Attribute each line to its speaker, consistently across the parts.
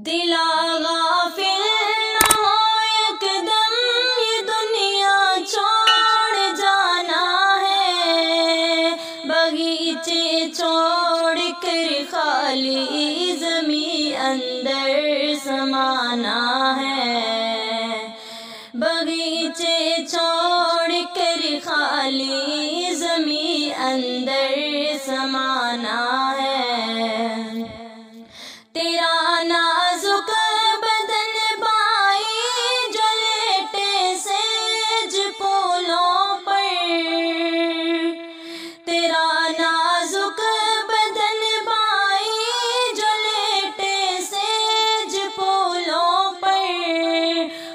Speaker 1: دلا غافل نہ ہو یکدم یہ دنیا چھوڑ جانا ہے، باغیچے چھوڑ کر خالی زمیں اندر سمانا ہے، باغیچے چھوڑ کر خالی زمیں اندر سمانا ہے۔ تیرا نازک بدن بھائی جو لیٹے سیج پھولوں پر، تیرا نازک بدن بھائی جو لیٹے سیج پھولوں پر،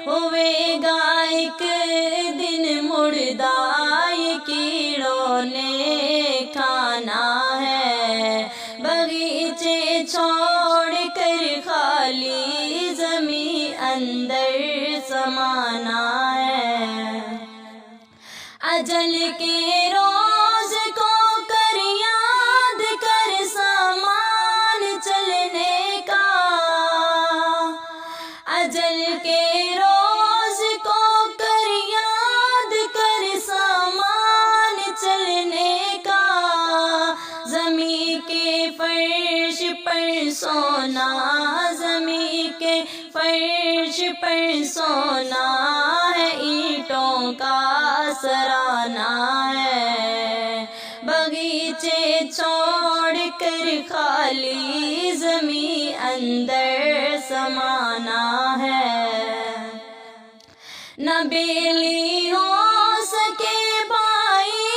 Speaker 1: ہوئے گا ایک دن مردہ یہ کیڑوں نے کھانا ہے، باغیچے چھوڑ کر خالی زمیں اندر سمانا ہے۔ اجل کے روز کو کر یاد کر سامان چلنے کا، اجل کے روز کو کر یاد کر سامان چلنے کا، زمین کے فرش پر سونا، زمین کے فرش پر سونا ہے، اینٹوں کا سرانا ہے، باغیچے چھوڑ کر خالی زمیں اندر سمانا ہے۔ نہ بیلی ہو سکے بھائی،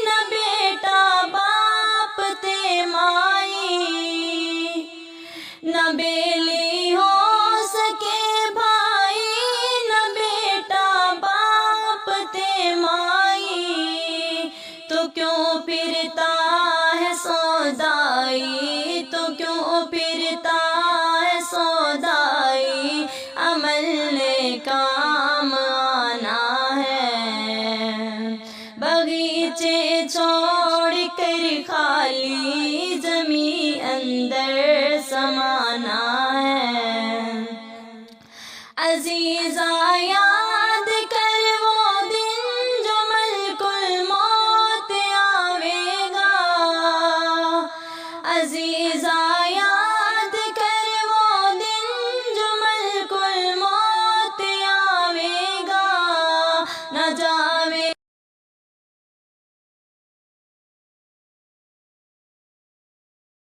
Speaker 1: نہ بیٹا باپ تے مائی، نہ بیلی ہو سکے بھائی، نہ بیٹا باپ تے مائی، تو کیوں پھرتا ہے سودائی، تو کیوں پھرتا ہے سودائی، عمل نے کام آنا ہے، باغیچے چھوڑ کر خالی زمیں اندر سمانا ہے۔ عزیزا یاد کر وہ دن جو ملک الموت آوے گا، عزیزا